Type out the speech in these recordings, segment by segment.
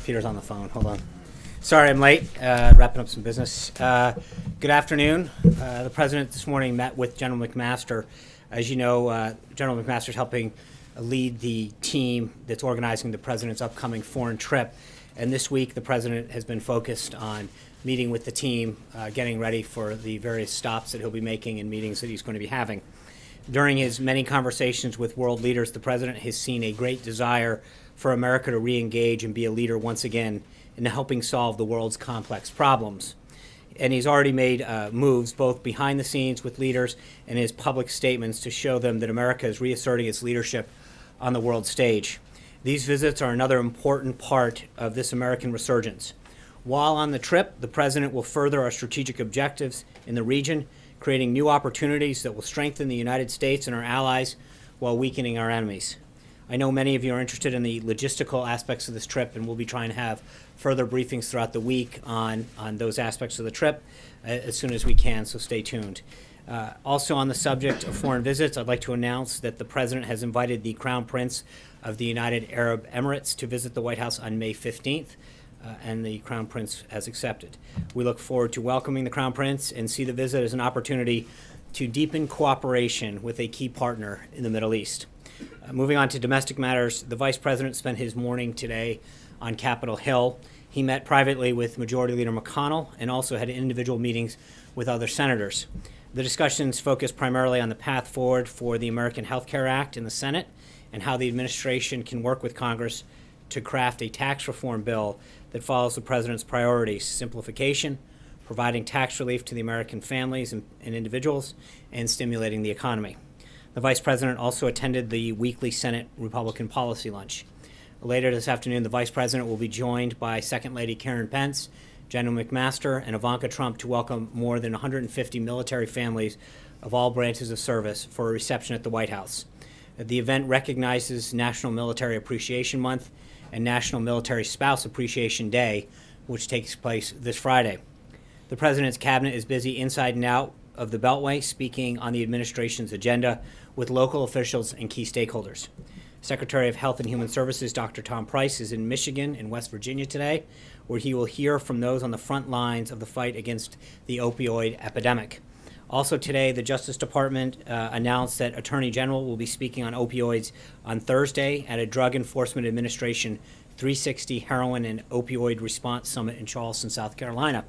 Peter's on the phone. Hold on. Sorry, I'm late. Wrapping up some business. Good afternoon. The president this morning met with General McMaster. As you know, General McMaster is helping lead the team that's organizing the president's upcoming foreign trip. And this week, the president has been focused on meeting with the team, getting ready for the various stops that he'll be making and meetings that he's going to be having. During his many conversations with world leaders, the president has seen a great desire for America to re-engage and be a leader once again in helping solve the world's complex problems. And he's already made moves both behind the scenes with leaders and his public statements to show them that America is reasserting its leadership on the world stage. These visits are another important part of this American resurgence. While on the trip, the president will further our strategic objectives in the region, creating new opportunities that will strengthen the United States and our allies while weakening our enemies. I know many of you are interested in the logistical aspects of this trip, and we'll be trying to have further briefings throughout the week on those aspects of the trip as soon as we can, so stay tuned. Also on the subject of foreign visits, I'd like to announce that the president has invited the Crown Prince of the United Arab Emirates to visit the White House on May 15th. And the Crown Prince has accepted. We look forward to welcoming the Crown Prince and see the visit as an opportunity to deepen cooperation with a key partner in the Middle East. Moving on to domestic matters, the Vice President spent his morning today on Capitol Hill. He met privately with Majority Leader McConnell and also had individual meetings with other senators. The discussions focused primarily on the path forward for the American Health Care Act in the Senate and how the administration can work with Congress to craft a tax reform bill that follows the president's priorities: simplification, providing tax relief to the American families and individuals, and stimulating the economy. The vice president also attended the weekly Senate Republican Policy Lunch. Later this afternoon, the vice president will be joined by Second Lady Karen Pence, General McMaster, and Ivanka Trump to welcome more than 150 military families of all branches of service for a reception at the White House. The event recognizes National Military Appreciation Month and National Military Spouse Appreciation Day, which takes place this Friday. The president's cabinet is busy inside and out of the Beltway, speaking on the administration's agenda with local officials and key stakeholders. Secretary of Health and Human Services Dr. Tom Price is in Michigan and West Virginia today, where he will hear from those on the front lines of the fight against the opioid epidemic. Also today, the Justice Department announced that Attorney General will be speaking on opioids on Thursday at a Drug Enforcement Administration 360 Heroin and Opioid Response Summit in Charleston, South Carolina.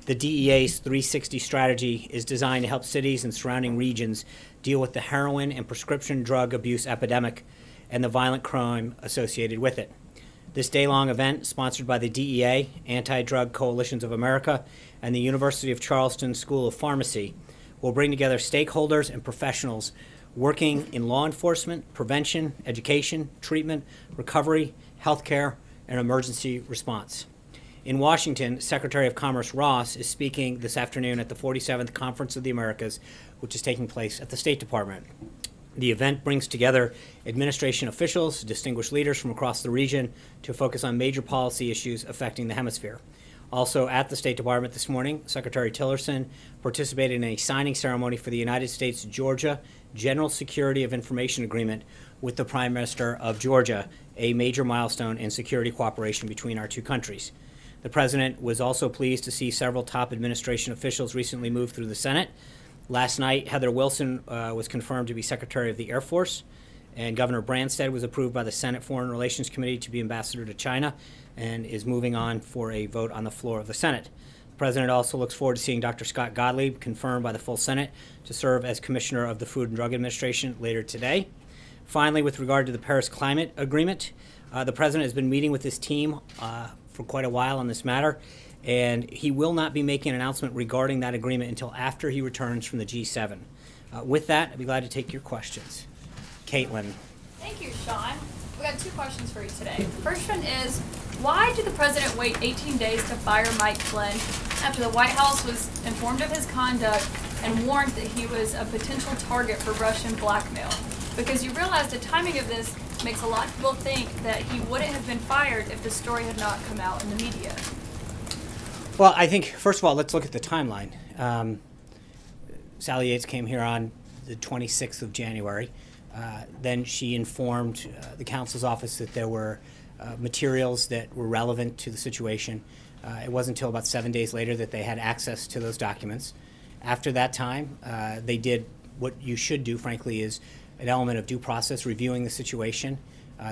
The DEA's 360 strategy is designed to help cities and surrounding regions deal with the heroin and prescription drug abuse epidemic and the violent crime associated with it. This day-long event, sponsored by the DEA, Anti-Drug Coalitions of America, and the University of Charleston School of Pharmacy, will bring together stakeholders and professionals working in law enforcement, prevention, education, treatment, recovery, healthcare, and emergency response. In Washington, Secretary of Commerce Ross is speaking this afternoon at the 47th Conference of the Americas, which is taking place at the State Department. The event brings together administration officials, distinguished leaders from across the region to focus on major policy issues affecting the hemisphere. Also at the State Department this morning, Secretary Tillerson participated in a signing ceremony for the United States-Georgia General Security of Information Agreement with the Prime Minister of Georgia, a major milestone in security cooperation between our two countries. The President was also pleased to see several top administration officials recently move through the Senate. Last night, Heather Wilson was confirmed to be Secretary of the Air Force, and Governor Branstad was approved by the Senate Foreign Relations Committee to be ambassador to China and is moving on for a vote on the floor of the Senate. The President also looks forward to seeing Dr. Scott Gottlieb confirmed by the full Senate to serve as Commissioner of the Food and Drug Administration later today. Finally, with regard to the Paris Climate Agreement, the President has been meeting with his team for quite a while on this matter, and he will not be making an announcement regarding that agreement until after he returns from the G7. With that, I'd be glad to take your questions. Caitlin. Thank you, Sean. We got two questions for you today. The first one is, why did the president wait 18 days to fire Mike Flynn after the White House was informed of his conduct and warned that he was a potential target for Russian blackmail? Because you realize the timing of this makes a lot of people think that he wouldn't have been fired if the story had not come out in the media. Well, I think, first of all, let's look at the timeline. Sally Yates came here on the 26th of January. Then she informed the counsel's office that there were materials that were relevant to the situation. It wasn't until about 7 days later that they had access to those documents. After that time, they did what you should do, frankly, is an element of due process, reviewing the situation.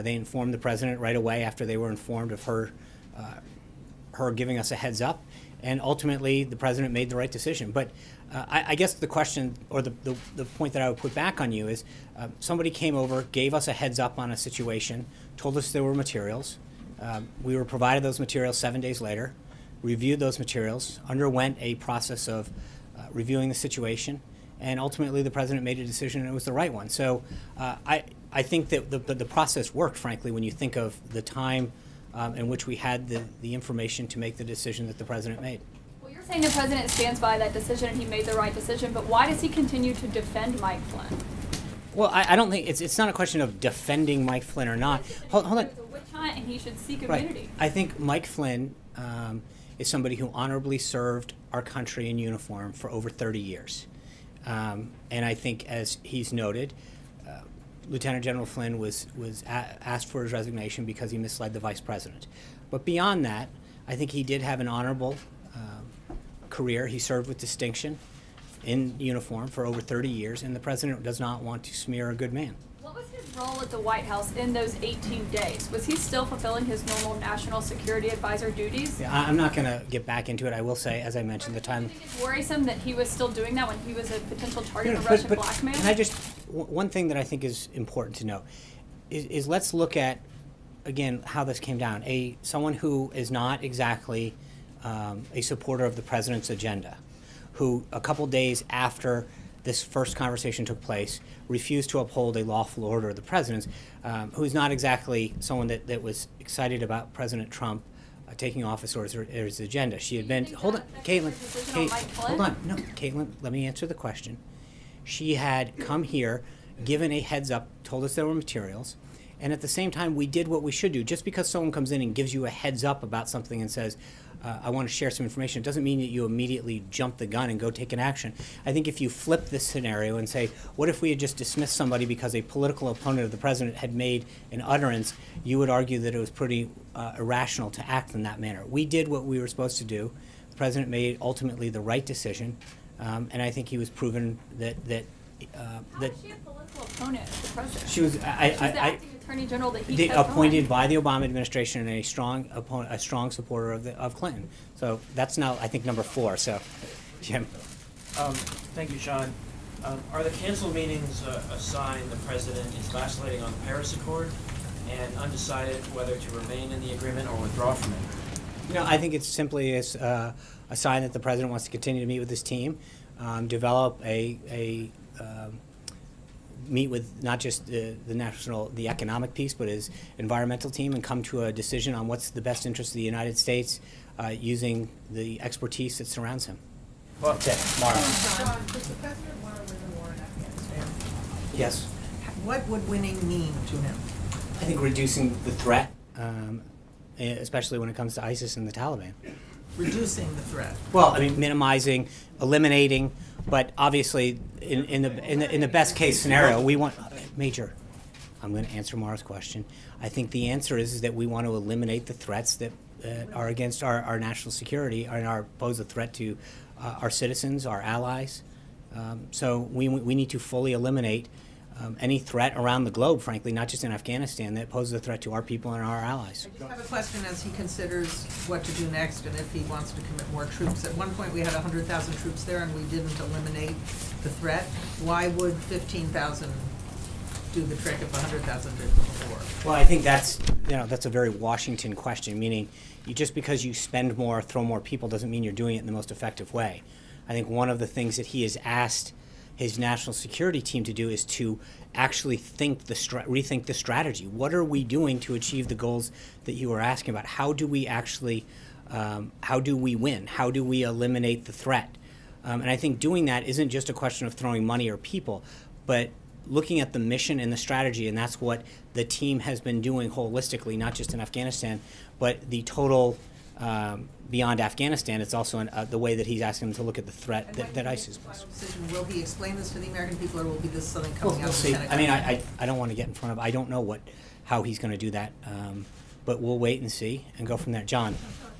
They informed the president right away after they were informed of her giving us a heads up, and ultimately the president made the right decision. But I guess the question, or the point that I would put back on you is, somebody came over, gave us a heads up on a situation, told us there were materials. We were provided those materials 7 days later, reviewed those materials, underwent a process of reviewing the situation, and ultimately the president made a decision, and it was the right one. So I think that the process worked, frankly, when you think of the time in which we had the information to make the decision that the president made. Well, you're saying the president stands by that decision and he made the right decision, but why does he continue to defend Mike Flynn? Well, I don't think it's not a question of defending Mike Flynn or not. Hold on. It's a witch hunt and he should seek Right. immunity. I think Mike Flynn is somebody who honorably served our country in uniform for over 30 years. And I think, as he's noted, Lieutenant General Flynn was asked for his resignation because he misled the vice president. But beyond that, I think he did have an honorable career. He served with distinction in uniform for over 30 years, and the president does not want to smear a good man. What was his role at the White House in those 18 days? Was he still fulfilling his normal national security advisor duties? Yeah, I'm not going to get back into it. I will say, as I mentioned, the Do time. you think it's worrisome that he was still doing that when he was a potential target No, of no, Russian but blackmail? Can I just, one thing that I think is important to note is let's look at, again, how this came down. Someone who is not exactly a supporter of the president's agenda, who a couple days after this first conversation took place refused to uphold a lawful order of the president's, who's not exactly someone that was excited about President Trump taking office or his agenda. She had been, hold on, Caitlin, hold on, no, Caitlin, let me answer the question. She had come here, given a heads up, told us there were materials, and at the same time, we did what we should do. Just because someone comes in and gives you a heads up about something and says, I want to share some information, it doesn't mean that you immediately jump the gun and go take an action. I think if you flip this scenario and say, what if we had just dismissed somebody because a political opponent of the president had made an utterance, you would argue that it was pretty irrational to act in that manner. We did what we were supposed to do. The president made ultimately the right decision, and I think he was proven that How is she a political opponent of the president? she was. She's the acting attorney general that he kept appointed going. by the Obama administration and a strong opponent, a strong supporter of Clinton. So that's now, I think, number 4. So, Jim. Thank you, Sean. Are the canceled meetings a sign the president is vacillating on the Paris Accord and undecided whether to remain in the agreement or withdraw from it? I think it's simply a sign that the president wants to continue to meet with his team, develop meet with not just the economic piece, but his environmental team, and come to a decision on what's the best interest of the United States using the expertise that surrounds him. Well, Okay, Mara. John, does the president want to win the war in Afghanistan? Yes. What would winning mean to him? I think reducing the threat, especially when it comes to ISIS and the Taliban. Reducing the threat. Well, I mean, minimizing, eliminating, but obviously, in the best case scenario, we want Major. I'm going to answer Mara's question. I think the answer is that we want to eliminate the threats that are against our national security and pose a threat to our citizens, our allies. So we need to fully eliminate any threat around the globe, frankly, not just in Afghanistan, that poses a threat to our people and our allies. I just have a question as he considers what to do next and if he wants to commit more troops. At one point, we had 100,000 troops there and we didn't eliminate the threat. Why would 15,000 do the trick if 100,000 did before? Well, I think that's a very Washington question, meaning just because you spend more, throw more people, doesn't mean you're doing it in the most effective way. I think one of the things that he has asked his national security team to do is to actually rethink the strategy. What are we doing to achieve the goals that you were asking about? How do we actually, how do we win? How do we eliminate the threat? And I think doing that isn't just a question of throwing money or people, but looking at the mission and the strategy, and that's what the team has been doing holistically, not just in Afghanistan, but the total beyond Afghanistan. It's also the way that he's asking them to look at the threat that ISIS poses. Will he explain this to the American people, or will be this something We'll coming out of the see. Pentagon? I mean, I don't want to get in front of. I don't know how he's going to do that. but we'll wait and see and go from there. John?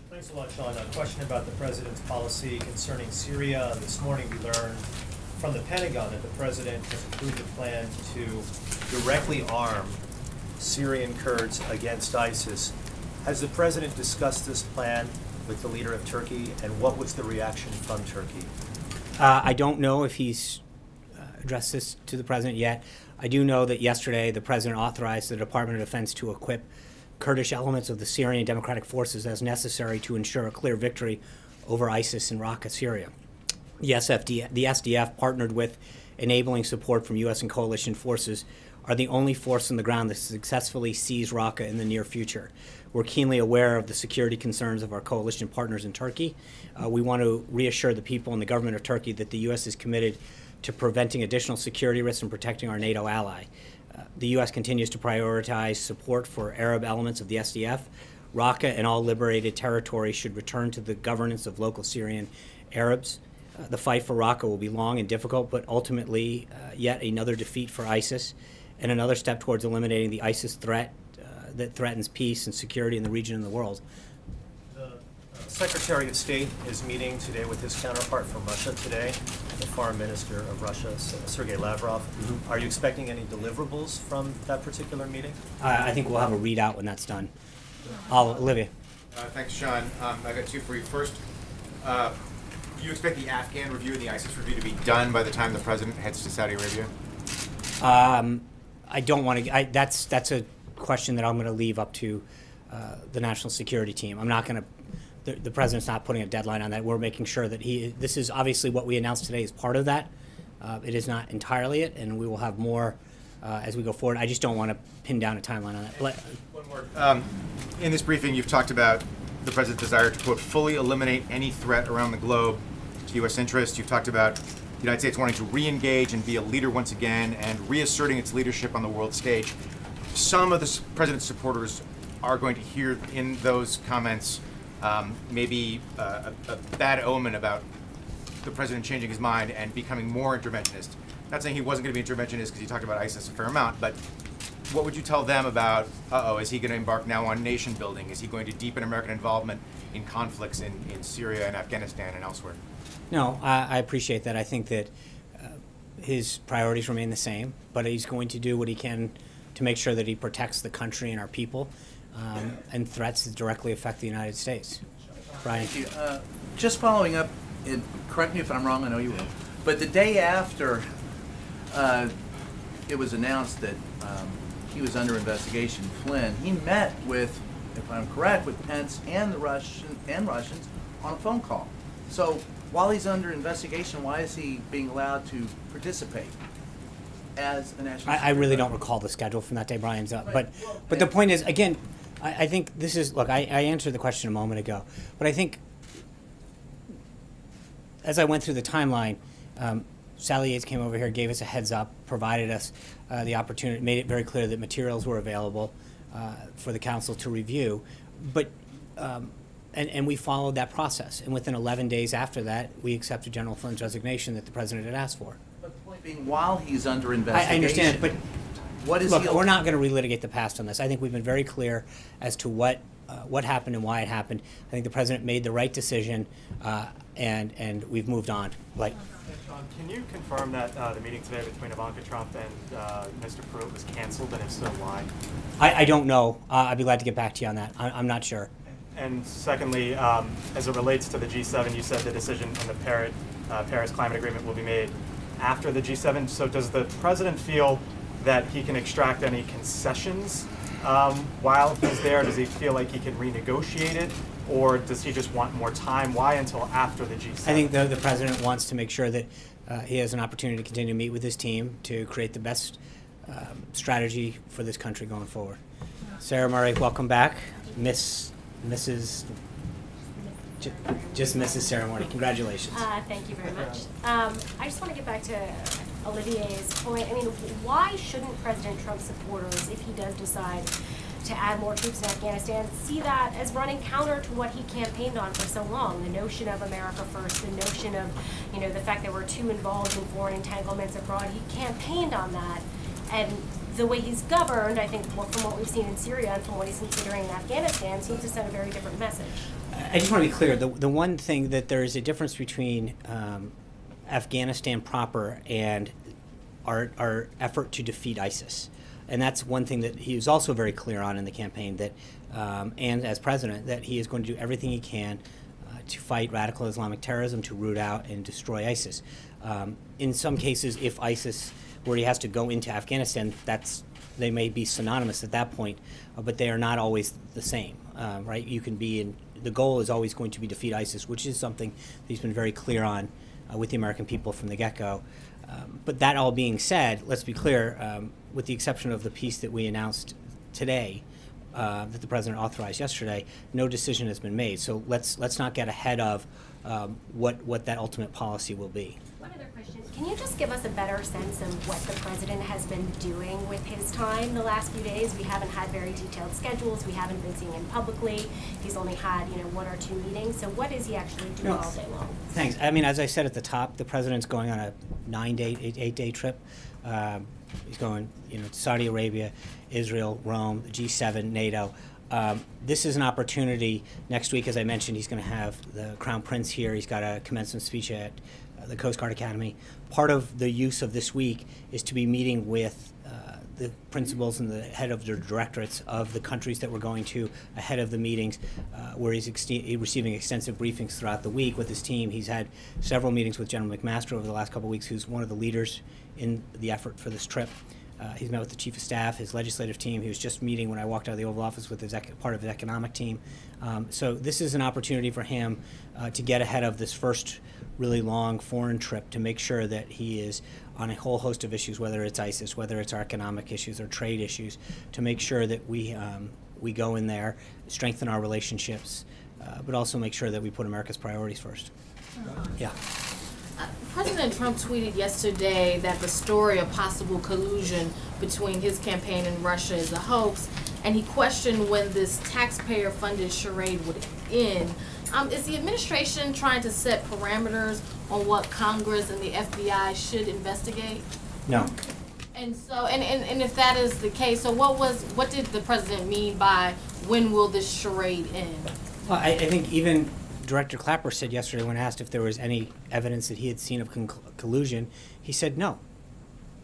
Thanks a lot, Sean. A question about the president's policy concerning Syria. This morning we learned from the Pentagon that the president has approved a plan to directly arm Syrian Kurds against ISIS. Has the president discussed this plan with the leader of Turkey, and what was the reaction from Turkey? I don't know if he's addressed this to the president yet. I do know that yesterday the president authorized the Department of Defense to equip Kurdish elements of the Syrian Democratic Forces as necessary to ensure a clear victory over ISIS in Raqqa, Syria. The SDF, partnered with enabling support from U.S. and coalition forces, are the only force on the ground that successfully seize Raqqa in the near future. We're keenly aware of the security concerns of our coalition partners in Turkey. We want to reassure the people and the government of Turkey that the U.S. is committed to preventing additional security risks and protecting our NATO ally. The U.S. continues to prioritize support for Arab elements of the SDF. Raqqa and all liberated territories should return to the governance of local Syrian Arabs. The fight for Raqqa will be long and difficult, but ultimately yet another defeat for ISIS and another step towards eliminating the ISIS threat that threatens peace and security in the region and the world. The Secretary of State is meeting today with his counterpart from Russia today, the Foreign Minister of Russia, Sergei Lavrov. Mm-hmm. Are you expecting any deliverables from that particular meeting? I think we'll have a readout when that's done. Olivia. Thanks, Sean. I got two for you. First, do you expect the Afghan review and the ISIS review to be done by the time the president heads to Saudi Arabia? I don't want to. That's a question that I'm going to leave up to the national security team. I'm not going to. The president's not putting a deadline on that. We're making sure that this is obviously what we announced today is part of that. It is not entirely it, and we will have more as we go forward. I just don't want to pin down a timeline on that. One more. In this briefing, you've talked about the president's desire to, quote, fully eliminate any threat around the globe to U.S. interests. You've talked about the United States wanting to re-engage and be a leader once again and reasserting its leadership on the world stage. Some of the president's supporters are going to hear in those comments maybe a bad omen about the president changing his mind and becoming more interventionist. Not saying he wasn't going to be interventionist because he talked about ISIS a fair amount, but what would you tell them about, is he going to embark now on nation building? Is he going to deepen American involvement in conflicts in Syria and Afghanistan and elsewhere? No, I appreciate that. I think that his priorities remain the same, but he's going to do what he can to make sure that he protects the country and our people and threats that directly affect the United States. Brian. Thank you. Just following up, and correct me if I'm wrong, I know you will, but the day after it was announced that he was under investigation, Flynn, he met with, if I'm correct, with Pence and the Russians on a phone call. So while he's under investigation, why is he being allowed to participate as a national I really security don't recall the schedule from that day, Brian's up. But the point is, again, I think this is, look, I answered the question a moment ago, but I think as I went through the timeline, Sally Yates came over here, gave us a heads up, provided us the opportunity, made it very clear that materials were available for the council to review. But and we followed that process. And within 11 days after that, we accepted General Flynn's resignation that the president had asked for. But the point being, while he's under investigation, I understand, but what is look, he? we're not going to relitigate the past on this. I think we've been very clear as to what happened and why it happened. I think the president made the right decision, and we've moved on. Like. Can you confirm that the meeting today between Ivanka Trump and Mr. Pruitt was canceled, and if so, why? I don't know. I'd be glad to get back to you on that. I'm not sure. And secondly, as it relates to the G7, you said the decision on the Paris Climate Agreement will be made after the G7. So does the president feel that he can extract any concessions while he's there? Does he feel like he can renegotiate it? Or does he just want more time? Why until after the G7? I think the president wants to make sure that he has an opportunity to continue to meet with his team to create the best strategy for this country going forward. Sarah Murray, welcome back. Mrs. Sarah Murray, congratulations. Thank you very much. I just want to get back to Olivier's point. I mean, why shouldn't President Trump's supporters, if he does decide to add more troops in Afghanistan, see that as running counter to what he campaigned on for so long? The notion of America first, the notion of, the fact that we're too involved in foreign entanglements abroad. He campaigned on that, and the way he's governed, I think, from what we've seen in Syria and from what he's considering in Afghanistan, seems to send a very different message. I just want to be clear. The one thing that there is a difference between Afghanistan proper and our effort to defeat ISIS. And that's one thing that he was also very clear on in the campaign, that, and as president, that he is going to do everything he can to fight radical Islamic terrorism, to root out and destroy ISIS. In some cases, if ISIS, where he has to go into Afghanistan, they may be synonymous at that point, but they are not always the same, right? You can be in, the goal is always going to be defeat ISIS, which is something that he's been very clear on with the American people from the get-go. But that all being said, let's be clear, with the exception of the piece that we announced today, that the president authorized yesterday, no decision has been made. So let's not get ahead of what that ultimate policy will be. One other question. Can you just give us a better sense of what the president has been doing with his time the last few days? We haven't had very detailed schedules. We haven't been seeing him publicly. He's only had, one or two meetings. So what is he actually doing all day long? Thanks. I mean, as I said at the top, the president's going on a 8-day trip. He's going, to Saudi Arabia, Israel, Rome, the G7, NATO. This is an opportunity. Next week, as I mentioned, he's going to have the Crown Prince here. He's got a commencement speech at the Coast Guard Academy. Part of the use of this week is to be meeting with the principals and the head of the directorates of the countries that we're going to ahead of the meetings, where he's receiving extensive briefings throughout the week with his team. He's had several meetings with General McMaster over the last couple of weeks, who's one of the leaders in the effort for this trip. He's met with the chief of staff, his legislative team. He was just meeting when I walked out of the Oval Office with part of his economic team. So this is an opportunity for him to get ahead of this first really long foreign trip, to make sure that he is on a whole host of issues, whether it's ISIS, whether it's our economic issues or trade issues, to make sure that we go in there, strengthen our relationships, but also make sure that we put America's priorities first. Yeah. President Trump tweeted yesterday that the story of possible collusion between his campaign and Russia is a hoax, and he questioned when this taxpayer-funded charade would end. Is the administration trying to set parameters on what Congress and the FBI should investigate? No. And so, and if that is the case, so what did the president mean by when will this charade end? Well, I think even Director Clapper said yesterday, when asked if there was any evidence that he had seen of collusion, he said no.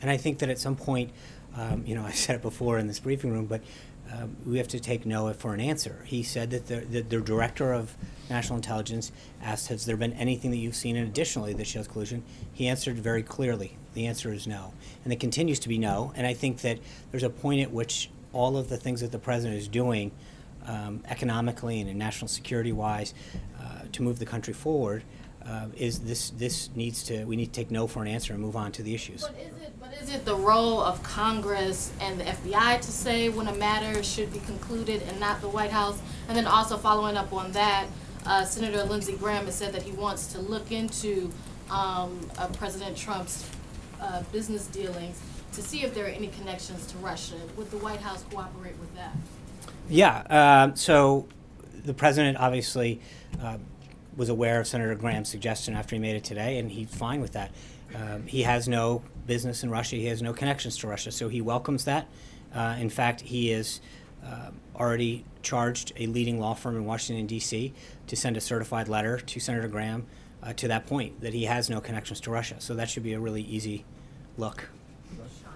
And I think that at some point, I said it before in this briefing room, but we have to take no for an answer. He said that the director of National Intelligence asked, has there been anything that you've seen additionally that shows collusion? He answered very clearly. The answer is no. And it continues to be no. And I think that there's a point at which all of the things that the president is doing economically and in national security-wise to move the country forward, we need to take no for an answer and move on to the issues. But is it the role of Congress and the FBI to say when a matter should be concluded and not the White House? And then also following up on that, Senator Lindsey Graham has said that he wants to look into President Trump's business dealings to see if there are any connections to Russia. Would the White House cooperate with that? Yeah, so the president obviously was aware of Senator Graham's suggestion after he made it today, and he's fine with that. He has no business in Russia. He has no connections to Russia, so he welcomes that. In fact, he has already charged a leading law firm in Washington, D.C. to send a certified letter to Senator Graham to that point, that he has no connections to Russia. So that should be a really easy look.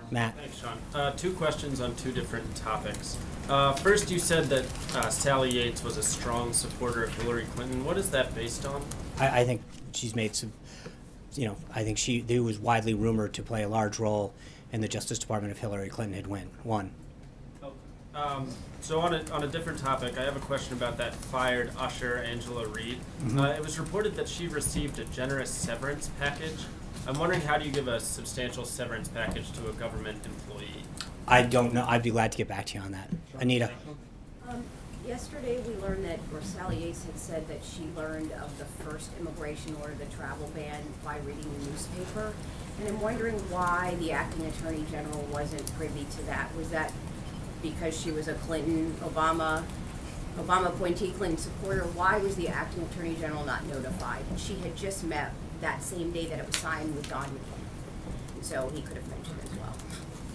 Matt. Thanks, Sean. Two questions on two different topics. First, you said that Sally Yates was a strong supporter of Hillary Clinton. What is that based on? I think she's made some, I think she was widely rumored to play a large role in the Justice Department if Hillary Clinton had won. So on a different topic, I have a question about that fired usher, Angela Reed. Mm-hmm. It was reported that she received a generous severance package. I'm wondering, how do you give a substantial severance package to a government employee? I don't know. I'd be glad to get back to you on that. Anita. Yesterday we learned that, or Sally Yates had said that she learned of the first immigration order, the travel ban, by reading the newspaper. And I'm wondering why the acting attorney general wasn't privy to that. Was that because she was a Obama appointee, Clinton supporter? Why was the acting attorney general not notified? She had just met that same day that it was signed with Don McCain. So he could have mentioned as well.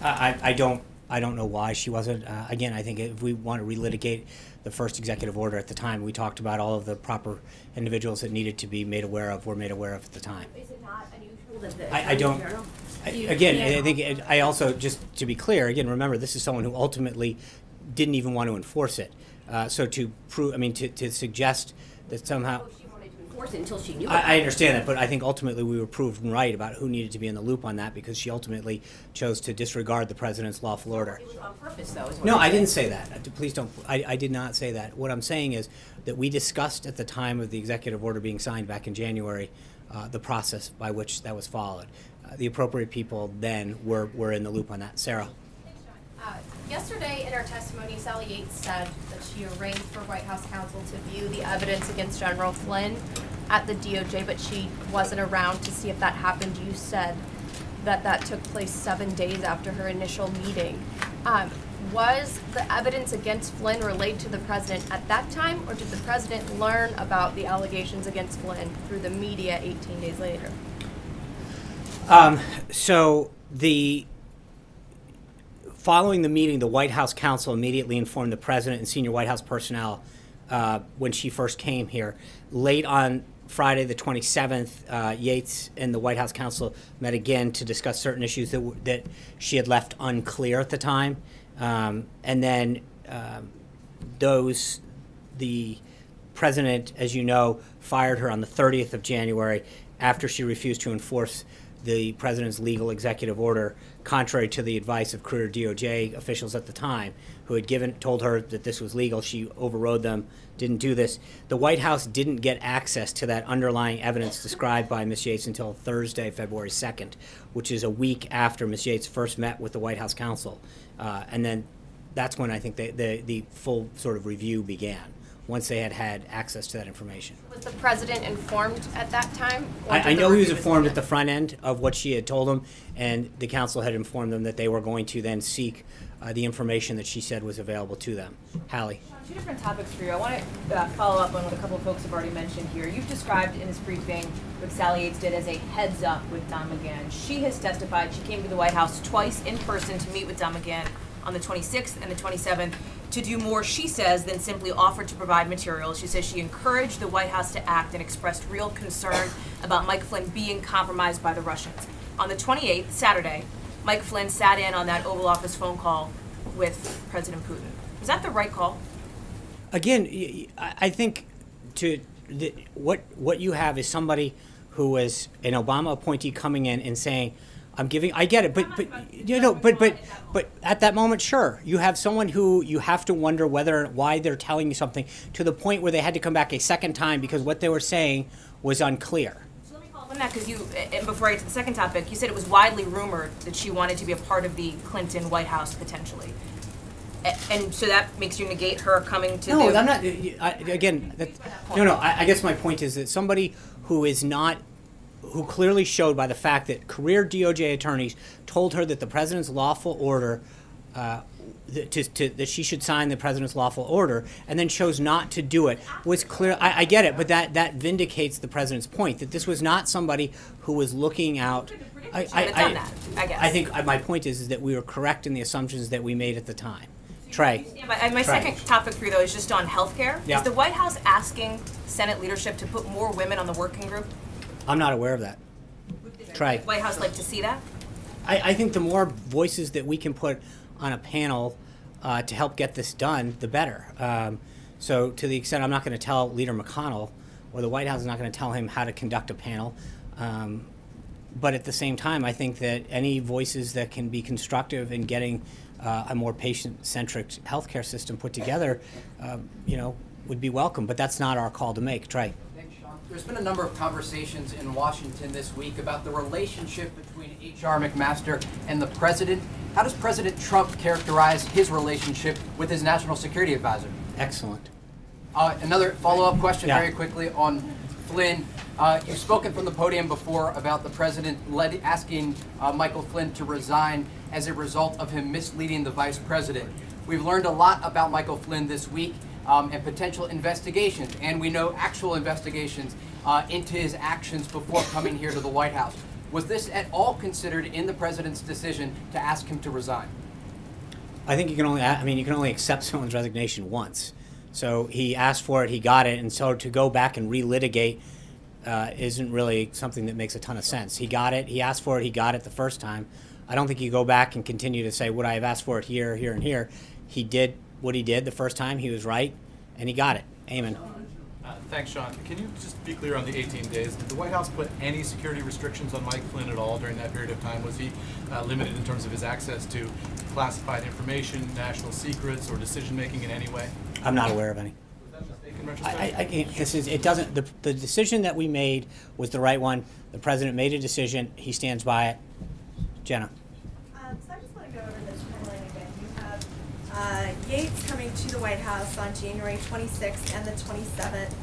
I don't I don't know why she wasn't. Again, I think if we want to relitigate the first executive order at the time, we talked about all of the proper individuals that needed to be made aware of, were made aware of at the time. Is it not unusual that the I don't. Attorney General? Again, I think I also, just to be clear, again, remember, this is someone who ultimately didn't even want to enforce it. So to prove, I mean, to suggest that somehow. Oh, she wanted to enforce it until she knew I it. understand that, but I think ultimately we were proven right about who needed to be in the loop on that, because she ultimately chose to disregard the president's lawful order. It was on purpose, though, is what No, you're I saying. didn't say that. Please don't. I did not say that. What I'm saying is that we discussed at the time of the executive order being signed back in January the process by which that was followed. The appropriate people then were in the loop on that. Sarah. Yesterday in her testimony, Sally Yates said that she arranged for White House counsel to view the evidence against General Flynn at the DOJ, but she wasn't around to see if that happened. You said that took place 7 days after her initial meeting. Was the evidence against Flynn relayed to the president at that time, or did the president learn about the allegations against Flynn through the media 18 days later? So following the meeting, the White House counsel immediately informed the president and senior White House personnel when she first came here. Late on Friday, the 27th, Yates and the White House counsel met again to discuss certain issues that she had left unclear at the time. And then the president, as you know, fired her on the 30th of January after she refused to enforce the president's legal executive order, contrary to the advice of career DOJ officials at the time, who had told her that this was legal. She overrode them, didn't do this. The White House didn't get access to that underlying evidence described by Ms. Yates until Thursday, February 2nd, which is a week after Ms. Yates first met with the White House counsel. And then that's when I think the full sort of review began, once they had access to that information. Was the president informed at that time? or did I the know he was review informed at begin? the front end of what she had told him, and the council had informed them that they were going to then seek the information that she said was available to them. Hallie. Two different topics for you. I want to follow up on what a couple of folks have already mentioned here. You've described in this briefing what Sally Yates did as a heads up with Don McGahn. She has testified she came to the White House twice in person to meet with Don McGahn on the 26th and the 27th to do more, she says, than simply offer to provide material. She says she encouraged the White House to act and expressed real concern about Mike Flynn being compromised by the Russians. On the 28th, Saturday, Mike Flynn sat in on that Oval Office phone call with President Putin. Was that the right call? Again, I think what you have is somebody who was an Obama appointee coming in and saying, "I'm giving." I get it, but at that moment, sure, you have someone who you have to wonder why they're telling you something, to the point where they had to come back a second time because what they were saying was unclear. So let me follow up on that, because and before I get to the second topic, you said it was widely rumored that she wanted to be a part of the Clinton White House potentially. And so that makes you negate her coming to No, the... I'm not. I guess my point is that somebody who clearly showed by the fact that career DOJ attorneys told her that the president's lawful order, that she should sign the president's lawful order, and then chose not to do it, was clear. I get it, but that vindicates the president's point that this was not somebody who was looking out. I guess. I think my point is that we were correct in the assumptions that we made at the time. Trey. Yeah, my second topic for you, though, is just on healthcare. Yeah. Is the White House asking Senate leadership to put more women on the working group? I'm not aware of that. Trey. White House like to see that? I think the more voices that we can put on a panel to help get this done, the better. So to the extent I'm not going to tell Leader McConnell, or the White House is not going to tell him how to conduct a panel, but at the same time, I think that any voices that can be constructive in getting a more patient-centric healthcare system put together, would be welcome. But that's not our call to make. Trey. Thanks, Sean. There's been a number of conversations in Washington this week about the relationship between H.R. McMaster and the president. How does President Trump characterize his relationship with his national security advisor? Excellent. Another follow-up question Yeah. very quickly on Flynn. You've spoken from the podium before about the president asking Michael Flynn to resign as a result of him misleading the vice president. We've learned a lot about Michael Flynn this week and potential investigations, and we know actual investigations into his actions before coming here to the White House. Was this at all considered in the president's decision to ask him to resign? I think you can only, you can only accept someone's resignation once. So he asked for it, he got it, and so to go back and relitigate isn't really something that makes a ton of sense. He got it, he asked for it, he got it the first time. I don't think you go back and continue to say, would I have asked for it here, here, and here? He did what he did the first time, he was right, and he got it. Amen. Thanks, Sean. Can you just be clear on the 18 days? Did the White House put any security restrictions on Mike Flynn at all during that period of time? Was he limited in terms of his access to classified information, national secrets, or decision-making in any way? I'm not aware of any. Was that a mistake in retrospect? I can't, it doesn't, the decision that we made was the right one. The president made a decision, he stands by it. Jenna. So I just want to go over the timeline again. You have Yates coming to the White House on January 26th and the 27th.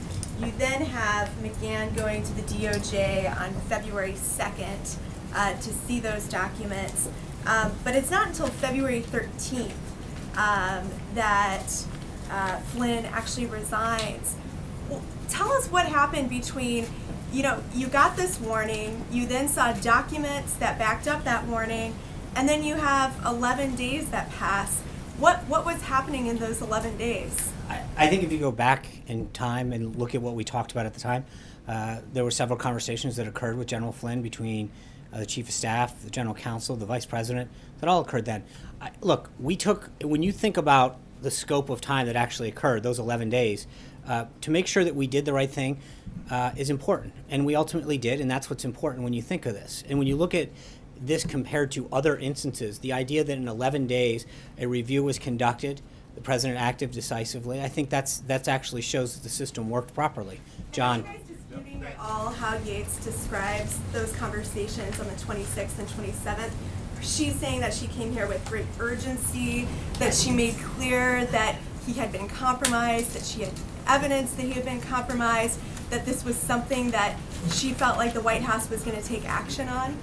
You then have McGahn going to the DOJ on February 2nd to see those documents. But it's not until February 13th that Flynn actually resigns. Well, tell us what happened between, you got this warning, you then saw documents that backed up that warning, and then you have 11 days that pass. What was happening in those 11 days? I think if you go back in time and look at what we talked about at the time, there were several conversations that occurred with General Flynn between the Chief of Staff, the General Counsel, the Vice President, that all occurred then. Look, when you think about the scope of time that actually occurred, those 11 days, to make sure that we did the right thing is important. And we ultimately did, and that's what's important when you think of this. And when you look at this compared to other instances, the idea that in 11 days a review was conducted, the president acted decisively, I think that's actually shows that the system worked properly. John. Are you guys disputing at all how Yates describes those conversations on the 26th and 27th? She's saying that she came here with great urgency, that she made clear that he had been compromised, that she had evidence that he had been compromised, that this was something that she felt like the White House was going to take action on?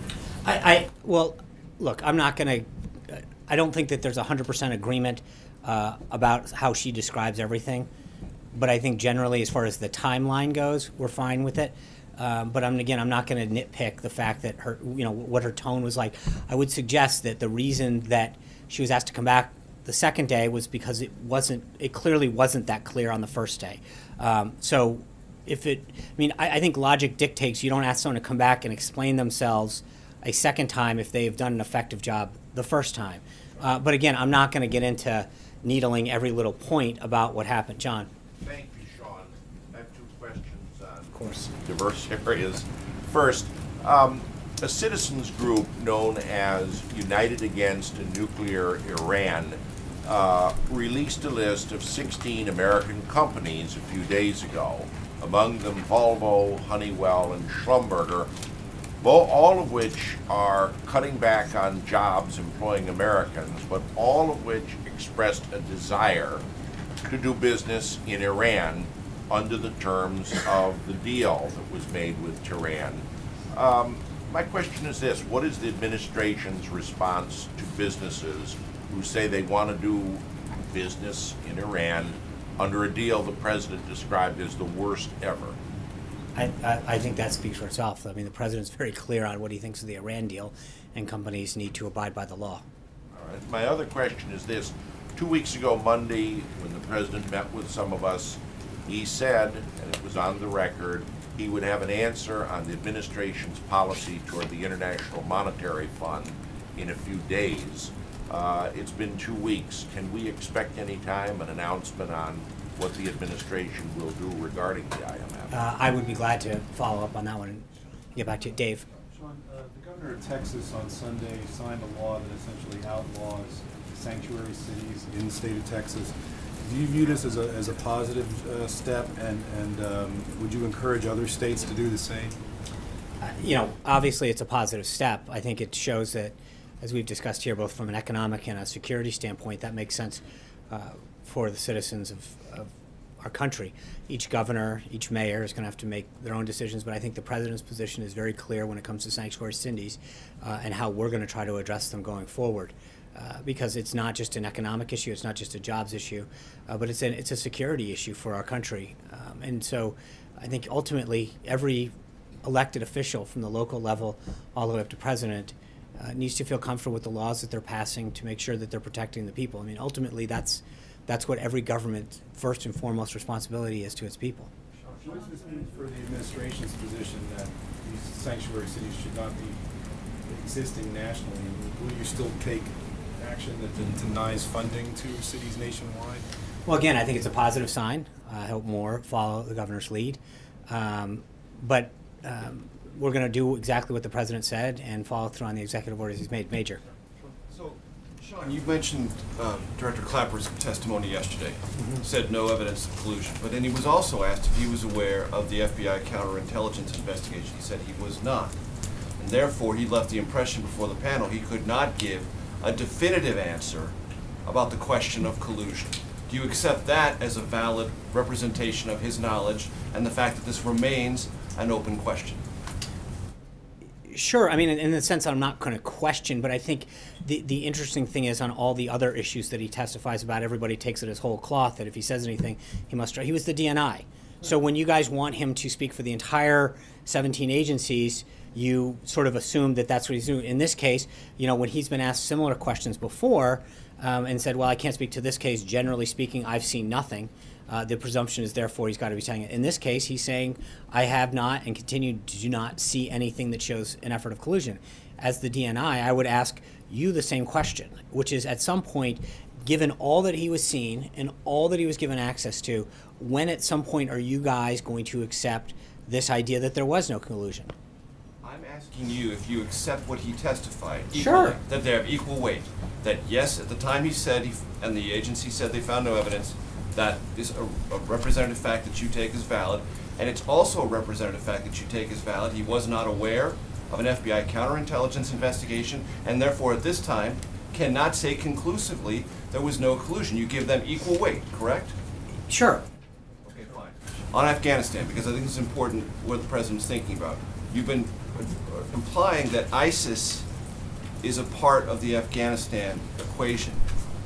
Well, look, I'm not going to, I don't think that there's 100% agreement about how she describes everything. But I think generally, as far as the timeline goes, we're fine with it. But I'm not going to nitpick the fact that her, what her tone was like. I would suggest that the reason that she was asked to come back the second day was because it clearly wasn't that clear on the first day. So I think logic dictates you don't ask someone to come back and explain themselves a second time if they have done an effective job the first time. But again, I'm not going to get into needling every little point about what happened. John. Thank you, Sean. I have two questions on Of course. diverse areas. First, a citizens group known as United Against a Nuclear Iran released a list of 16 American companies a few days ago, among them Volvo, Honeywell, and Schlumberger, all of which are cutting back on jobs employing Americans, but all of which expressed a desire to do business in Iran under the terms of the deal that was made with Tehran. My question is this: what is the administration's response to businesses who say they want to do business in Iran under a deal the president described as the worst ever? I think that speaks for itself. I mean, the president's very clear on what he thinks of the Iran deal, and companies need to abide by the law. All right. My other question is this. 2 weeks ago, Monday, when the president met with some of us, he said, and it was on the record, he would have an answer on the administration's policy toward the International Monetary Fund in a few days. It's been 2 weeks. Can we expect any time an announcement on what the administration will do regarding the IMF? I would be glad to follow up on that one and get back to you. Dave. Sean, the governor of Texas on Sunday signed a law that essentially outlaws sanctuary cities in the state of Texas. Do you view this as a positive step, and would you encourage other states to do the same? Obviously it's a positive step. I think it shows that, as we've discussed here, both from an economic and a security standpoint, that makes sense for the citizens of our country. Each governor, each mayor is going to have to make their own decisions, but I think the president's position is very clear when it comes to sanctuary cities and how we're going to try to address them going forward. Because it's not just an economic issue, it's not just a jobs issue, but it's a security issue for our country. And so I think ultimately every elected official from the local level all the way up to president needs to feel comfortable with the laws that they're passing to make sure that they're protecting the people. I mean, ultimately, that's what every government first and foremost responsibility is to its people. What does this mean for the administration's position that these sanctuary cities should not be existing nationally? Will you still take action that denies funding to cities nationwide? Well, again, I think it's a positive sign. I hope more follow the governor's lead. But we're going to do exactly what the president said and follow through on the executive orders he's made. Major. So, Sean, you mentioned Director Clapper's testimony yesterday. Said no evidence of collusion. But then he was also asked if he was aware of the FBI counterintelligence investigation. He said he was not. And therefore, he left the impression before the panel he could not give a definitive answer about the question of collusion. Do you accept that as a valid representation of his knowledge and the fact that this remains an open question? Sure. I mean, in the sense that I'm not going to question, but I think the interesting thing is on all the other issues that he testifies about, everybody takes it as whole cloth, that if he says anything, he was the DNI. So when you guys want him to speak for the entire 17 agencies, you sort of assume that that's what he's doing. In this case, when he's been asked similar questions before and said, well, I can't speak to this case, generally speaking, I've seen nothing. The presumption is therefore he's got to be telling it. In this case, he's saying, I have not and continue to do not see anything that shows an effort of collusion. As the DNI, I would ask you the same question, which is at some point, given all that he was seen and all that he was given access to, when at some point are you guys going to accept this idea that there was no collusion? I'm asking you if you accept what he testified equally, Sure. that they have equal weight. That yes, at the time he said, and the agency said they found no evidence, that is a representative fact that you take as valid, and it's also a representative fact that you take as valid. He was not aware of an FBI counterintelligence investigation, and therefore at this time cannot say conclusively there was no collusion. You give them equal weight, correct? Sure. Okay, fine. On Afghanistan, because I think it's important what the president's thinking about. You've been implying that ISIS is a part of the Afghanistan equation.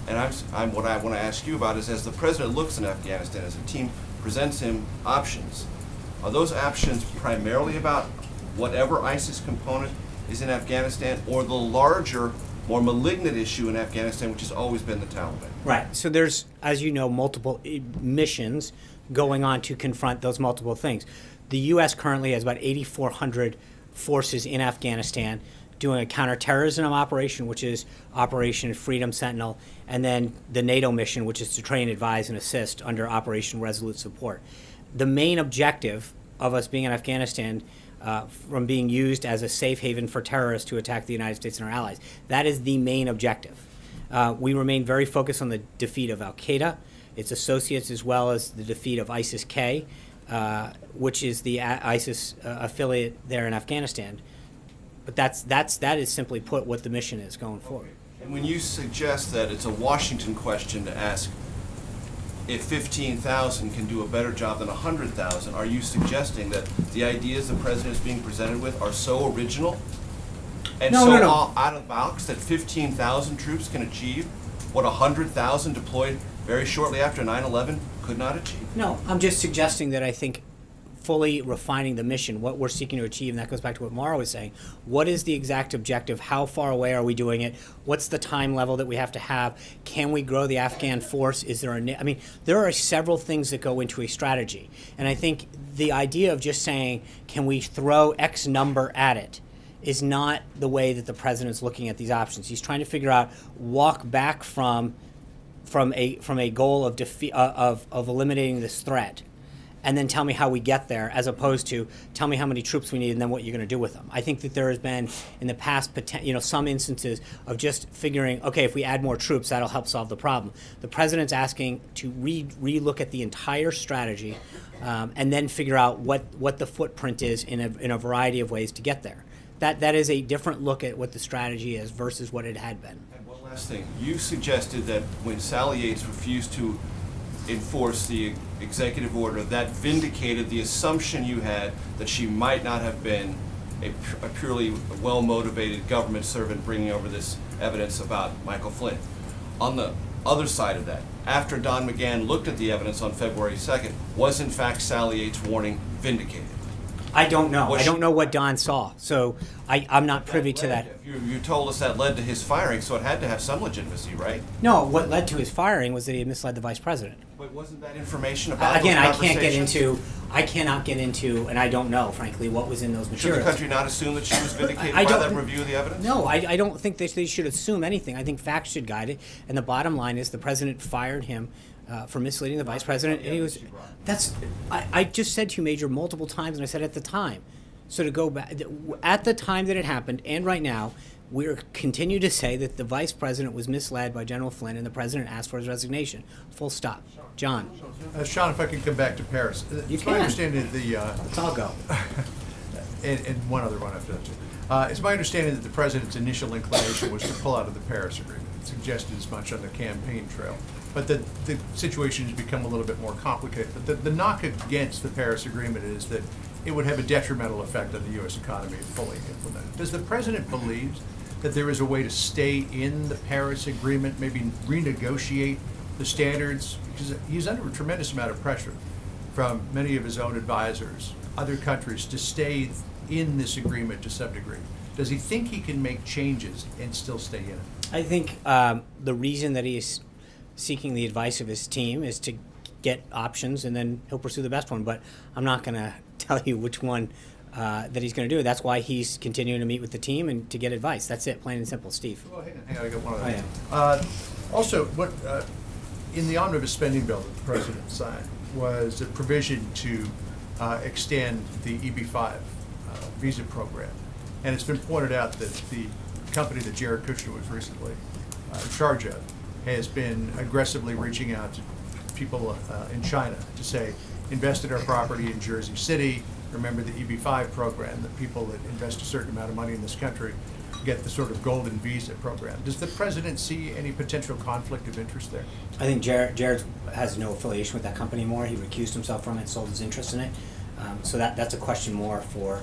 And what I want to ask you about is, as the president looks in Afghanistan, as a team presents him options, are those options primarily about whatever ISIS component is in Afghanistan, or the larger, more malignant issue in Afghanistan, which has always been the Taliban? Right. So there's, as you know, multiple missions going on to confront those multiple things. The U.S. currently has about 8,400 forces in Afghanistan doing a counterterrorism operation, which is Operation Freedom Sentinel, and then the NATO mission, which is to train, advise, and assist under Operation Resolute Support. The main objective of us being in Afghanistan from being used as a safe haven for terrorists to attack the United States and our allies, that is the main objective. We remain very focused on the defeat of Al-Qaeda, its associates, as well as the defeat of ISIS-K, which is the ISIS affiliate there in Afghanistan. But that is simply put what the mission is going forward. And when you suggest that it's a Washington question to ask if 15,000 can do a better job than 100,000, are you suggesting that the ideas the president is being presented with are so original and out of the box that 15,000 troops can achieve what 100,000 deployed very shortly after 9/11 could not achieve? No, I'm just suggesting that I think fully refining the mission, what we're seeking to achieve, and that goes back to what Maura was saying. What is the exact objective? How far away are we doing it? What's the time level that we have to have? Can we grow the Afghan force? Is there there are several things that go into a strategy. And I think the idea of just saying, can we throw X number at it, is not the way that the president's looking at these options. He's trying to figure out, walk back from a goal of defeat, of eliminating this threat, and then tell me how we get there, as opposed to tell me how many troops we need and then what you're going to do with them. I think that there has been in the past, some instances of just figuring, okay, if we add more troops, that'll help solve the problem. The president's asking to re-look at the entire strategy, and then figure out what the footprint is in a variety of ways to get there. That is a different look at what the strategy is versus what it had been. And one last thing, you suggested that when Sally Yates refused to enforce the executive order, that vindicated the assumption you had that she might not have been a purely well-motivated government servant bringing over this evidence about Michael Flynn. On the other side of that, after Don McGahn looked at the evidence on February 2nd, was in fact Sally Yates' warning vindicated? I don't know. Was I don't she- know what Don saw, so I'm not privy to that. You told us that led to his firing, so it had to have some legitimacy, right? No, what led to his firing was that he had misled the vice president. But wasn't that information about Again, those I cannot get into, and I don't know, frankly, what was in those Should materials. the country not assume that she was vindicated I by don't- that review of the evidence? No, I don't think they should assume anything. I think facts should guide it. And the bottom line is the president fired him for misleading the vice president. And he was, I just said to you, Major, multiple times, and I said at the time. So to go back, at the time that it happened, and right now, we continue to say that the vice president was misled by General Flynn, and the president asked for his resignation. Full stop. John. Sean, if I could come back to Paris. You It's my can. understanding that the... Let's all go. And one other one after that, too. It's my understanding that the president's initial inclination was to pull out of the Paris Agreement. It suggested as much on the campaign trail. But the situation has become a little bit more complicated. But the knock against the Paris Agreement is that it would have a detrimental effect on the U.S. economy if fully implemented. Does the president believe that there is a way to stay in the Paris Agreement, maybe renegotiate the standards? Because he's under a tremendous amount of pressure from many of his own advisors, other countries, to stay in this agreement to some degree. Does he think he can make changes and still stay in it? I think the reason that he is seeking the advice of his team is to get options, and then he'll pursue the best one. But I'm not going to tell you which one that he's going to do. That's why he's continuing to meet with the team and to get advice. That's it, plain and simple. Steve. Well, hang on, I got one other Oh, thing. yeah. Also, what in the omnibus spending bill that the president signed was a provision to extend the EB-5 visa program. And it's been pointed out that the company that Jared Kushner was recently in charge of has been aggressively reaching out to people in China to say, invest in our property in Jersey City. Remember the EB-5 program, that people that invest a certain amount of money in this country get the sort of golden visa program. Does the president see any potential conflict of interest there? I think Jared has no affiliation with that company anymore. He recused himself from it, sold his interest in it. So that's a question more for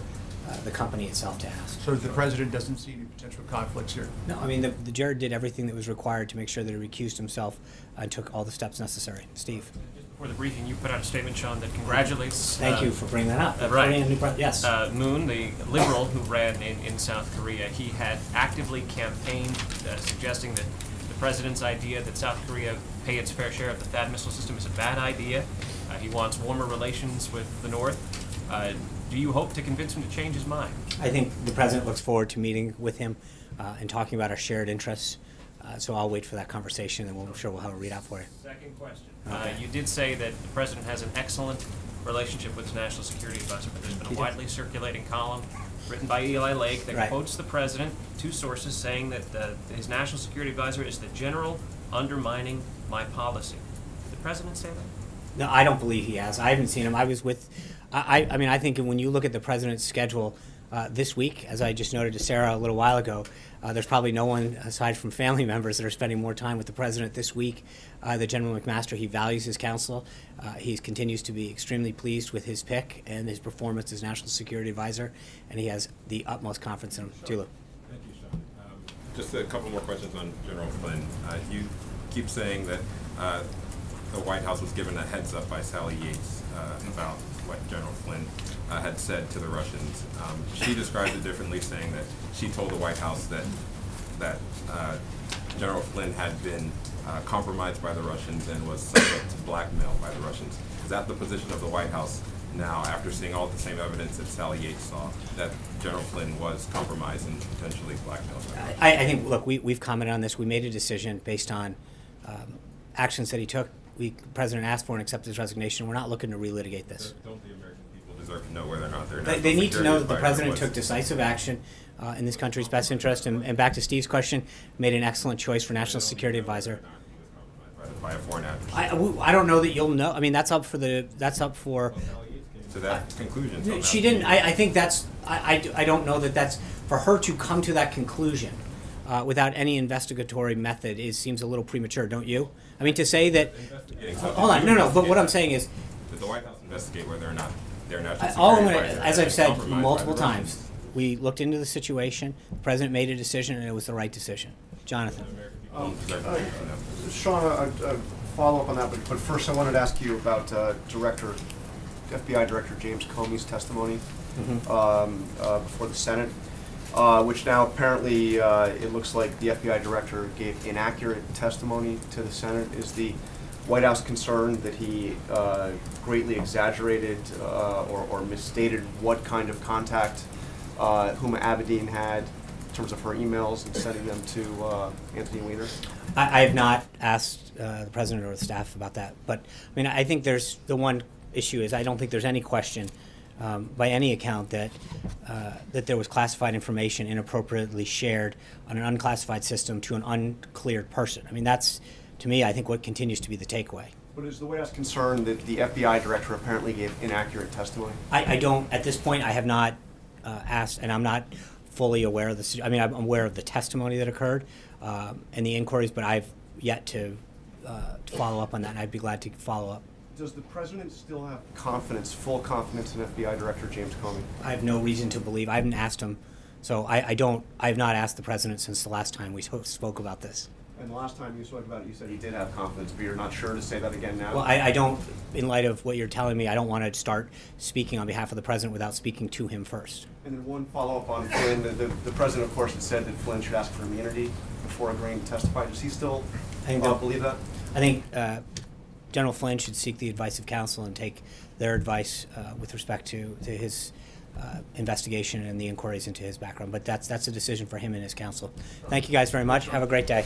the company itself to ask. So the president doesn't see any potential conflicts here? No, I mean, the Jared did everything that was required to make sure that he recused himself and took all the steps necessary. Steve. Before the briefing, you put out a statement, Sean, that congratulates... Thank you for bringing that up. Right. Putting a new yes. Moon, the liberal who ran in South Korea, he had actively campaigned suggesting that the president's idea that South Korea pay its fair share of the THAAD missile system is a bad idea. He wants warmer relations with the North. Do you hope to convince him to change his mind? I think the president looks forward to meeting with him and talking about our shared interests. So I'll wait for that conversation, and I'm sure we'll have a readout for you. Second question. Okay. You did say that the president has an excellent relationship with his national security advisor, but there's been He a did. widely circulating column written by Eli Lake that Right. quotes the president, two sources, saying that his national security advisor is the general undermining my policy. Did the president say that? No, I don't believe he has. I haven't seen him. I was with, I mean, I think when you look at the president's schedule this week, as I just noted to Sarah a little while ago, there's probably no one aside from family members that are spending more time with the president this week. The General McMaster, he values his counsel. He continues to be extremely pleased with his pick and his performance as National Security Advisor, and he has the utmost confidence in him. Tulu. Thank you, Sean. Just a couple more questions on General Flynn. You keep saying that the White House was given a heads up by Sally Yates about what General Flynn had said to the Russians. She described it differently, saying that she told the White House that General Flynn had been compromised by the Russians and was subject to blackmail by the Russians. Is that the position of the White House now, after seeing all the same evidence that Sally Yates saw, that General Flynn was compromised and potentially blackmailed by the Russians? I think, look, we've commented on this. We made a decision based on actions that he took. The president asked for and accepted his resignation. We're not looking to relitigate this. Don't the American people deserve to know whether or not they're They need to know that the president took decisive action in this country's best interest. And back to Steve's question, made an excellent choice for National Security Advisor. by a foreign actor. I don't know that you'll know. I mean, that's up for To that conclusion. somehow. She didn't. I think that's. I don't know that that's for her to come to that conclusion without any investigatory method. Seems a little premature, don't you? I mean, to say that. Hold on, no. But what I'm saying is, Did the White House investigate whether or not their national all I'm security gonna, advisor as had I've been said compromised by multiple the times, Russians? we looked into the situation. The president made a decision, and it was the right decision. Jonathan. Sean, a follow-up on that, but first I wanted to ask you about FBI Director James Comey's testimony. before the Senate, which now apparently it looks like the FBI director gave inaccurate testimony to the Senate. Is the White House concerned that he greatly exaggerated or misstated what kind of contact Huma Abedin had in terms of her emails and sending them to Anthony Weiner? I have not asked the president or the staff about that, but I mean, I think there's the one issue is I don't think there's any question by any account that that there was classified information inappropriately shared on an unclassified system to an uncleared person. I mean, that's, to me, I think what continues to be the takeaway. But is the White House concerned that the FBI director apparently gave inaccurate testimony? I don't, at this point, I have not asked, and I'm not fully aware of the, I mean, I'm aware of the testimony that occurred and the inquiries, but I've yet to follow up on that, and I'd be glad to follow up. Does the president still have confidence, full confidence in FBI Director James Comey? I have no reason to believe, I haven't asked him, so I have not asked the president since the last time we spoke about this. And the last time you spoke about it, you said he did have confidence, but you're not sure to say that again now? Well, I don't, in light of what you're telling me, I don't want to start speaking on behalf of the president without speaking to him first. And then one follow-up on Flynn. The president, of course, had said that Flynn should ask for immunity before agreeing to testify. Does he still believe that? I think General Flynn should seek the advice of counsel and take their advice with respect to his investigation and the inquiries into his background. But that's a decision for him and his counsel. Thank you guys very much. Have a great day.